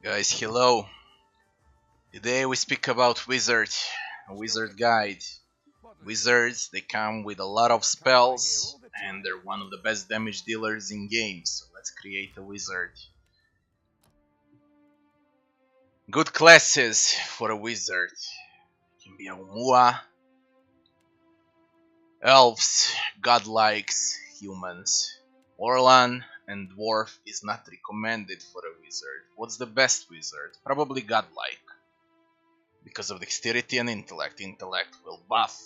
Guys, hello. Today we speak about Wizard, a Wizard guide. Wizards, they come with a lot of spells, and they're one of the best damage dealers in games, so let's create a Wizard. Good classes for a Wizard. It can be a Mua, Elves, Godlikes, Humans. Orlan and Dwarf is not recommended for a Wizard. What's the best Wizard? Probably Godlike. Because of dexterity and intellect. Intellect will buff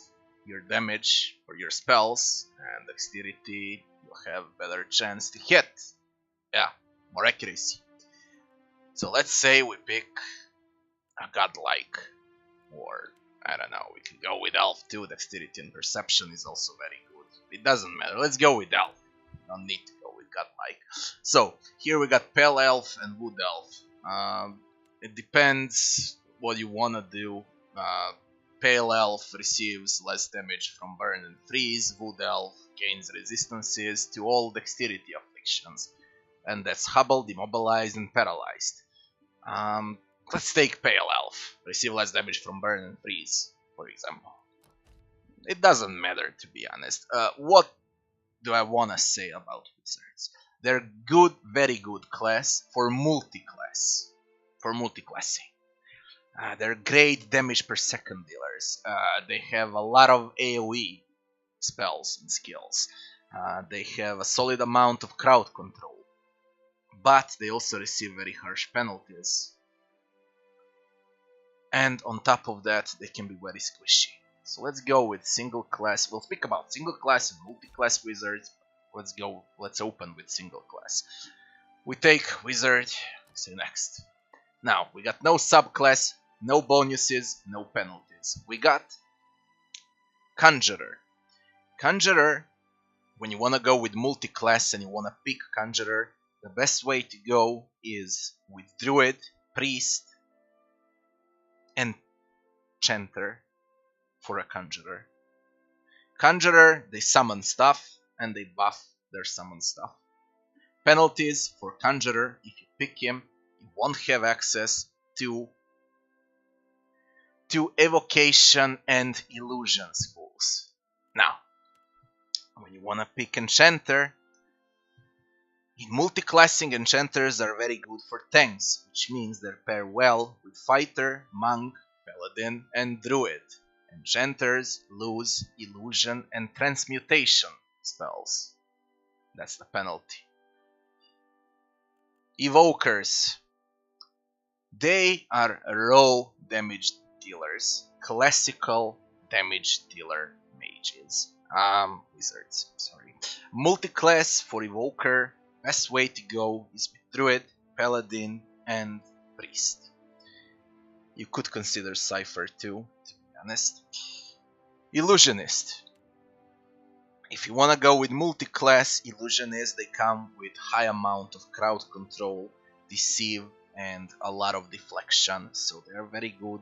your damage or your spells, and dexterity will have better chance to hit. Yeah, more accuracy. So let's say we pick a godlike, or I don't know, we can go with elf too. Dexterity and perception is also very good. It doesn't matter. Let's go with elf. Don't need to go with godlike. So here we got pale elf and wood elf. It depends what you wanna do. Pale elf receives less damage from burn and freeze. Wood elf gains resistances to all dexterity afflictions, and that's hobbled, immobilized, and paralyzed. Let's take pale elf. Receive less damage from burn and freeze, for example. It doesn't matter, to be honest. What do I wanna say about wizards? They're good, very good class for multiclass. For multiclassing. They're great damage per second dealers. They have a lot of AoE spells and skills. They have a solid amount of crowd control. But they also receive very harsh penalties. And on top of that, they can be very squishy. So let's go with single class. We'll speak about single class and multi-class wizards. Let's open with single class. We take wizard, say next. Now, we got no subclass, no bonuses, no penalties. We got Conjurer. Conjurer, when you want to go with multi-class and you want to pick Conjurer, the best way to go is with Druid, Priest, and Chanter for a Conjurer. Conjurer, they summon stuff and they buff their summon stuff. Penalties for Conjurer, if you pick him, you won't have access to evocation and illusion schools. Now, when you wanna pick enchanter, in multiclassing enchanters are very good for tanks, which means they pair well with fighter, monk, paladin, and druid. Enchanters lose illusion and transmutation spells. That's the penalty. Evokers. They are raw damage dealers, classical damage dealer mages. Wizards, sorry. Multiclass for Evoker, best way to go is with Druid, Paladin, and Priest. You could consider Cypher too, to be honest. Illusionist. If you wanna go with multiclass Illusionist, they come with high amount of crowd control, deceive, and a lot of deflection, so they're very good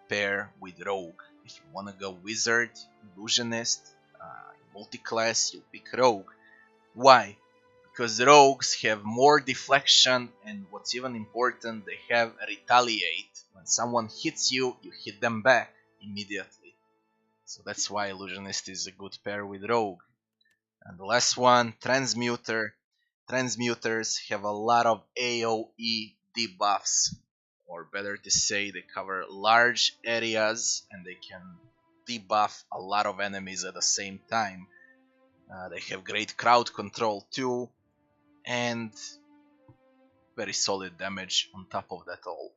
pair with Rogue. If you wanna go Wizard, Illusionist, multiclass, you pick Rogue. Why? Because Rogues have more deflection, and what's even important, they have Retaliate. When someone hits you, you hit them back immediately. So that's why Illusionist is a good pair with Rogue. And the last one, Transmuter. Transmuters have a lot of AoE debuffs, or better to say, they cover large areas and they can debuff a lot of enemies at the same time. They have great crowd control too, and very solid damage on top of that all.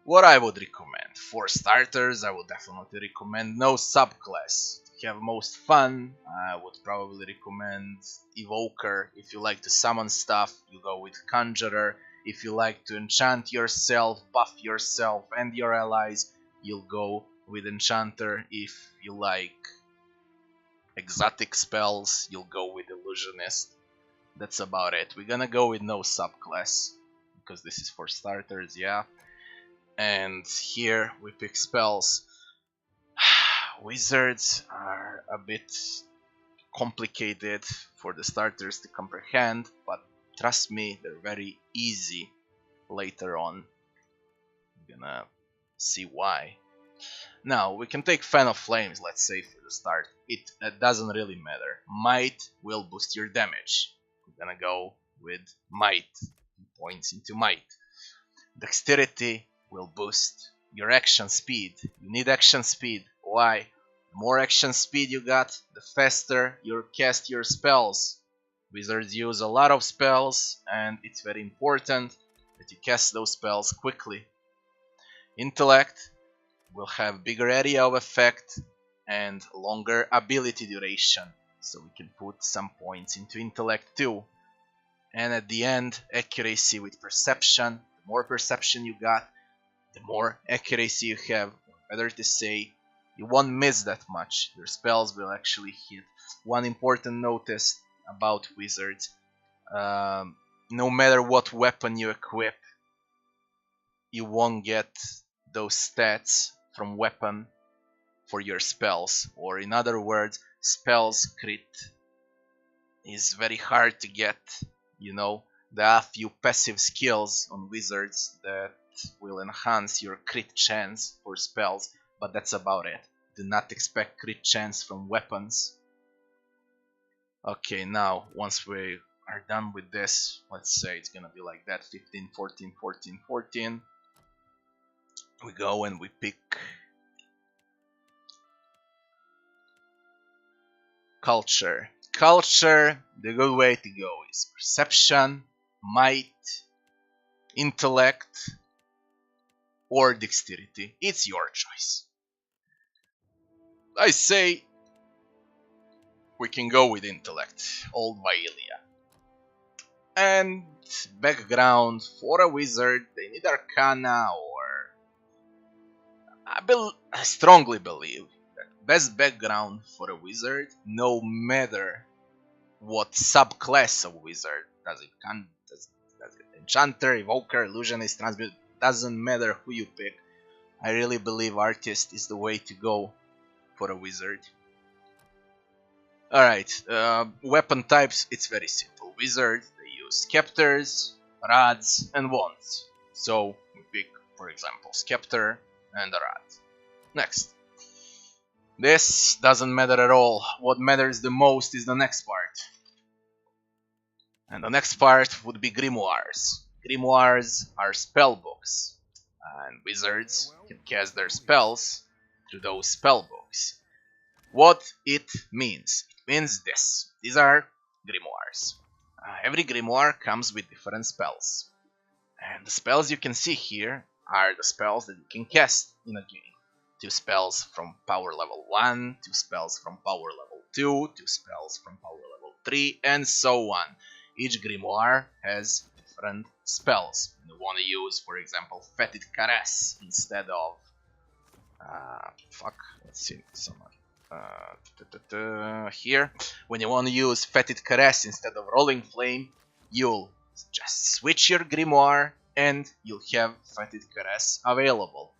What I would recommend? For starters, I would definitely recommend no subclass. To have most fun, I would probably recommend Evoker. If you like to summon stuff, you go with Conjurer. If you like to enchant yourself, buff yourself and your allies, you'll go with Enchanter. If you like exotic spells, you'll go with Illusionist. That's about it. We're gonna go with no subclass, because this is for starters, yeah. And here we pick spells. Wizards are a bit complicated for the starters to comprehend, but trust me, they're very easy later on. We're gonna see why. Now, we can take Fan of Flames, let's say, for the start. It doesn't really matter. Might will boost your damage. We're gonna go with Might. Points into Might. Dexterity will boost your action speed. You need action speed. Why? The more action speed you got, the faster you cast your spells. Wizards use a lot of spells, and it's very important that you cast those spells quickly. Intellect will have bigger area of effect and longer ability duration, so we can put some points into intellect too. And at the end, accuracy with perception. The more perception you got, the more accuracy you have. Better to say, you won't miss that much. Your spells will actually hit. One important notice about wizards: no matter what weapon you equip, you won't get those stats from weapon for your spells. Or in other words, spells crit is very hard to get. You know, there are a few passive skills on wizards that will enhance your crit chance for spells, but that's about it. Do not expect crit chance from weapons. Okay, now once we are done with this, let's say it's gonna be like that: 15, 14, 14, 14. We go and we pick culture. Culture, the good way to go is perception, might, intellect, or dexterity. It's your choice. I say we can go with intellect, old Werglia. And background for a wizard, they need arcana, or I strongly believe that best background for a wizard, no matter what subclass of wizard, does it enchanter, evoker, illusionist, transmute, doesn't matter who you pick. I really believe artist is the way to go for a wizard. Alright, weapon types, it's very simple. Wizards, they use scepters, rods, and wands. So we pick, for example, scepter and a rod. Next. This doesn't matter at all. What matters the most is the next part. And the next part would be Grimoires. Grimoires are spell books, and wizards can cast their spells through those spell books. What it means? It means this. These are Grimoires. Every Grimoire comes with different spells. And the spells you can see here are the spells that you can cast in a game. 2 spells from power level 1, 2 spells from power level 2, 2 spells from power level 3, and so on. Each grimoire has different spells. You want to use, for example, Fetid Caress instead of... let's see, here. When you want to use Fetid Caress instead of Rolling Flame, you'll just switch your grimoire and you'll have Fetid Caress available.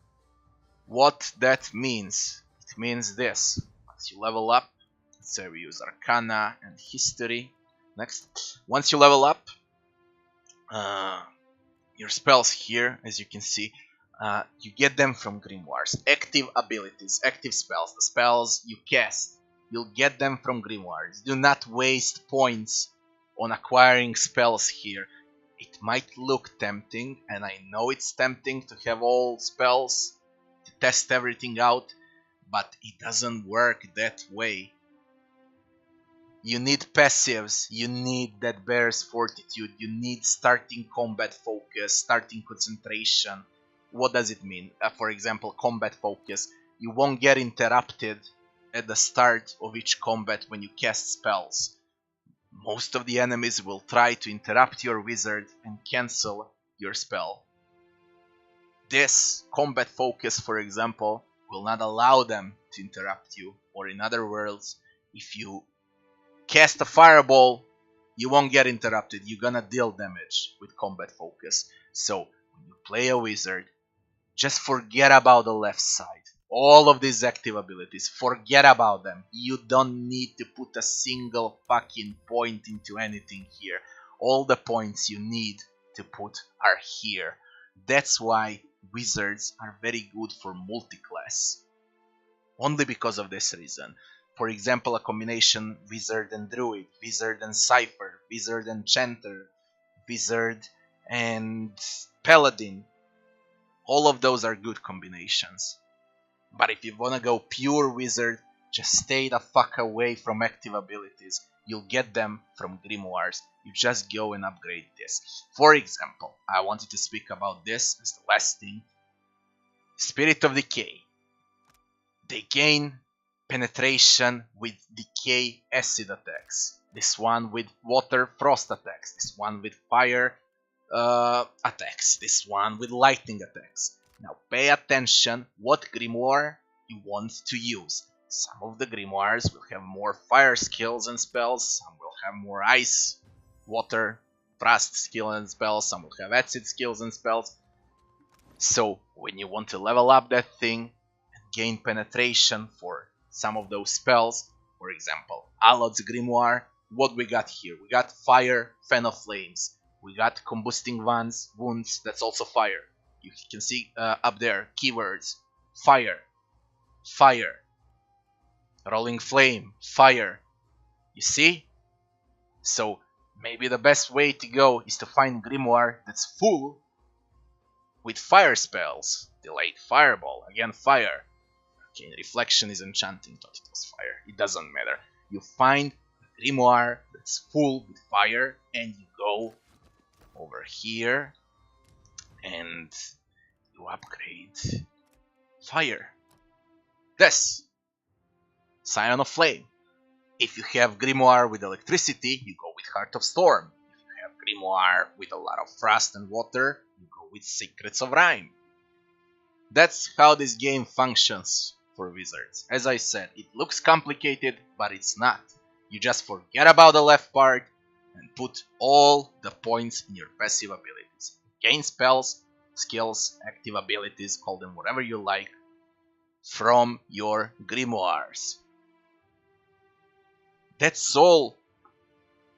What that means? It means this. Once you level up, let's say we use Arcana and History. Next, once you level up, your spells here, as you can see, you get them from Grimoires. Active abilities, active spells, the spells you cast, you'll get them from Grimoires. Do not waste points on acquiring spells here. It might look tempting, and I know it's tempting to have all spells, to test everything out, but it doesn't work that way. You need passives, you need that bear's fortitude, you need starting combat focus, starting concentration. What does it mean? For example, combat focus. You won't get interrupted at the start of each combat when you cast spells. Most of the enemies will try to interrupt your wizard and cancel your spell. This combat focus, for example, will not allow them to interrupt you. Or in other words, if you cast a fireball, you won't get interrupted. You're gonna deal damage with combat focus. So when you play a wizard, just forget about the left side. All of these active abilities, forget about them. You don't need to put a single fucking point into anything here. All the points you need to put are here. That's why wizards are very good for multiclass. Only because of this reason. For example, a combination wizard and druid, wizard and cipher, wizard and chanter, wizard and paladin. All of those are good combinations. But if you wanna go pure wizard, just stay the fuck away from active abilities. You'll get them from Grimoires. You just go and upgrade this. For example, I wanted to speak about this as the last thing. Spirit of Decay. They gain penetration with decay acid attacks. This one with water frost attacks. This one with fire attacks. This one with lightning attacks. Now pay attention what grimoire you want to use. Some of the grimoires will have more fire skills and spells. Some will have more ice, water, frost skill and spells. Some will have acid skills and spells. So when you want to level up that thing, gain penetration for some of those spells. For example, Alod's Grimoire. What we got here? We got Fire, Fan of Flames. We got Combusting Wounds. That's also fire. You can see up there keywords: Fire, Fire, Rolling Flame, Fire. You see? So maybe the best way to go is to find Grimoire that's full with fire spells. Delayed Fireball, again fire. Okay, Reflection is enchanting, thought it was fire. It doesn't matter. You find a grimoire that's full with fire, and you go over here and you upgrade fire. This Scion of Flame. If you have grimoire with electricity, you go with Heart of Storm. If you have grimoire with a lot of frost and water, you go with Secrets of Rime. That's how this game functions for wizards. As I said, it looks complicated, but it's not. You just forget about the left part and put all the points in your passive abilities. Gain spells, skills, active abilities, call them whatever you like, from your grimoires. That's all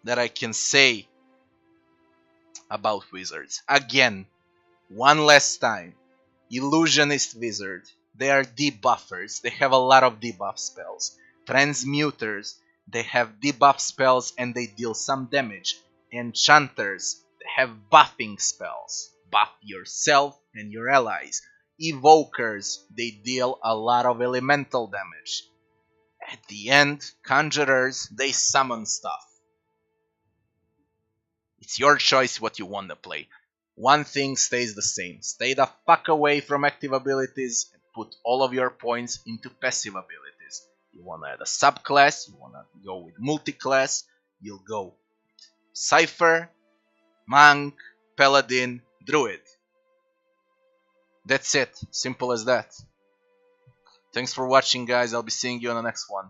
that I can say about wizards. Again, one last time. Illusionist wizard. They are debuffers. They have a lot of debuff spells. Transmuters. They have debuff spells and they deal some damage. Enchanters. They have buffing spells. Buff yourself and your allies. Evokers. They deal a lot of elemental damage. At the end, conjurers. They summon stuff. It's your choice what you want to play. One thing stays the same. Stay the fuck away from active abilities and put all of your points into passive abilities. You wanna add a subclass, you wanna go with multiclass, you'll go with Cipher, Monk, Paladin, Druid. That's it. Simple as that. Thanks for watching, guys. I'll be seeing you on the next one.